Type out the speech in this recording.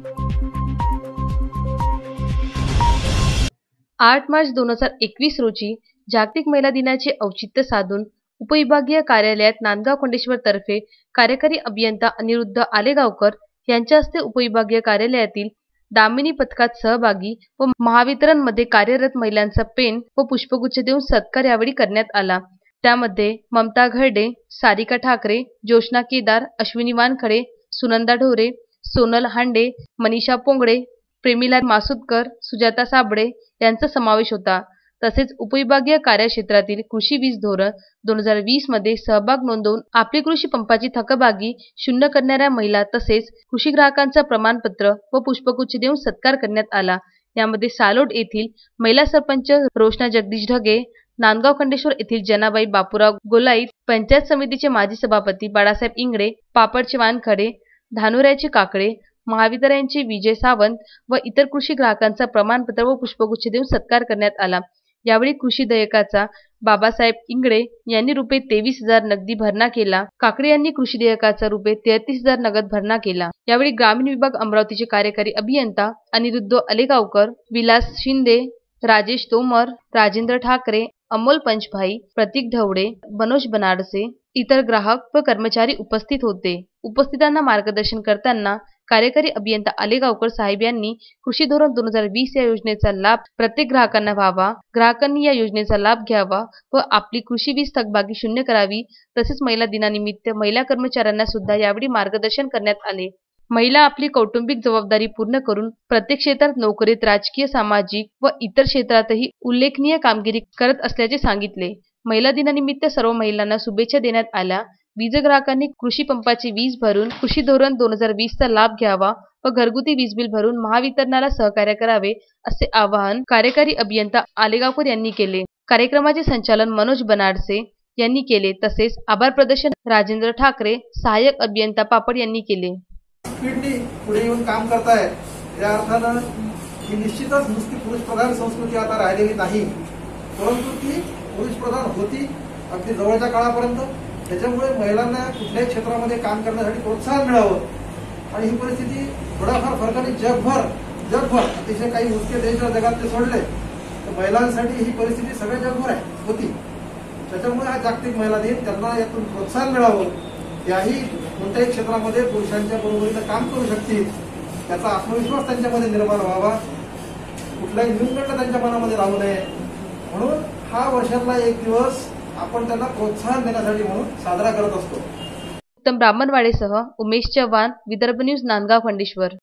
8 मार्च 2021 रोजी जागतिक महिला दिनाचे औचित्य साधून उपविभागीय कार्यालयात नांदगाव खंडेश्वर तर्फे कार्यकारी अभियंता अनिरुद्ध आलेगावकर यांच्या हस्ते उपविभागीय कार्यालयातील दामिनी पथकात सहभागी व महावितरण मध्ये कार्यरत महिलांचा पेन व पुष्पगुच्छ देऊन सत्कार यावेळी करण्यात आला। त्यामध्ये ममता घरडे, सारिका ठाकरे, जोशना केदार, अश्विनी वानखडे, सुनंदा ढोरे, सोनल हांडे, मनीषा पोंगडे, प्रेमिला मासुदकर, सुजाता साबळे यांचा समावेश होता। तसेच उपविभागीय कार्यक्षेत्रातील कृषी वीज धोरण 2020 मध्ये सहभाग नोंदवून आपली कृषी पंपाची थकबाकी शून्य करणाऱ्या महिला तसेच कृषी ग्राहकांचा प्रमाणपत्र व पुष्पगुच्छ देऊन सत्कार करण्यात आला। यामध्ये सालोड येथील महिला सरपंच रोशना जगदीश ढगे, नांदगाव खंडेश्वर येथील जनाबाई बापूराव गोलाईत, पंचायत समितीचे माजी सभापती बाळासाहेब इंगळे, पापडचे वानखडे, धानोऱ्याचे काकडे, महावितरणचे विजय सावंत व इतर कृषी ग्राहकांचा प्रमाणपत्र व पुष्पगुच्छ देऊन सत्कार करण्यात आला। यावेळी कृषी देयकाचा बाबासाहेब इंगळे यांनी रुपये 23,000 नगदी भरणा केला। काकडे यांनी कृषी देयकाचा रुपये 33,000 नगद भरणा केला। यावेळी ग्रामीण विभाग अमरावतीचे कार्यकारी अभियंता अनिरुद्ध आलेगावकर, विलास शिंदे, राजेश तोमर, राजेंद्र ठाकरे, अमोल पंचभाई, प्रतीक ढवळे, मनोज बनारसे, इतर ग्राहक व कर्मचारी उपस्थित होते। उपस्थितांना मार्गदर्शन करताना कार्यकारी अभियंता आलेगावकर साहेब यांनी कृषी धोरण 2020 या योजनेचा लाभ प्रत्येक ग्राहकांना व्हावा, ग्राहकांनी या योजनेचा लाभ घ्यावा व आपली कृषी वीज थकबाकी शून्य करावी। तसेच महिला दिनानिमित्त महिला कर्मचाऱ्यांना सुद्धा यावेळी मार्गदर्शन करण्यात आले। महिला आपली कौटुंबिक जबाबदारी पूर्ण करून प्रत्येक क्षेत्रात नोकरीत, राजकीय, सामाजिक व इतर क्षेत्रातही उल्लेखनीय कामगिरी करत असल्याचे सांगितले। महिला दिनानिमित्त सर्व महिलांना शुभेच्छा देण्यात आल्या। वीज ग्राहकांनी कृषी पंपाची वीज भरून कृषी धोरण 2020 चा लाभ घ्यावा व घरगुती वीज बिल भरून महावितरणाला सहकार्य करावे असे आवाहन कार्यकारी अभियंता आलेगावकर यांनी केले। कार्यक्रमाचे संचालन मनोज बनारसे यांनी केले। तसेच आभार प्रदर्शन राजेंद्र ठाकरे, सहाय्यक अभियंता पापड यांनी केले। स्पीडनी पुढे येऊन काम करताय या अर्थानं ही निश्चितच नुसती पुरुष प्रधान संस्कृती आता राहिलेली नाही, परंतु ती पुरुष प्रधान होती अगदी जवळच्या काळापर्यंत। त्याच्यामुळे महिलांना कुठल्याही क्षेत्रामध्ये काम करण्यासाठी प्रोत्साहन मिळावं आणि ही परिस्थिती थोड्याफार फरकाने जगभर अतिशय काही उच्च देश जगातले सोडले तर महिलांसाठी ही परिस्थिती सगळ्या जगभर होती। त्याच्यामुळे हा जागतिक महिला दिन त्यांना यातून प्रोत्साहन मिळावं, याही कोणत्याही क्षेत्रामध्ये पुरुषांच्या बरोबरीनं काम करू शकतील त्याचा आत्मविश्वास त्यांच्यामध्ये निर्माण व्हावा, कुठलाही न्यूनगंड त्यांच्या मनामध्ये राहू नये म्हणून हा वर्षातला एक दिवस आपण त्यांना प्रोत्साहन देण्यासाठी म्हणून साजरा करत असतो। उत्तम ब्राह्मणवाडेसह उमेश चव्हाण, विदर्भ न्यूज, नांदगाव खंडेश्वर।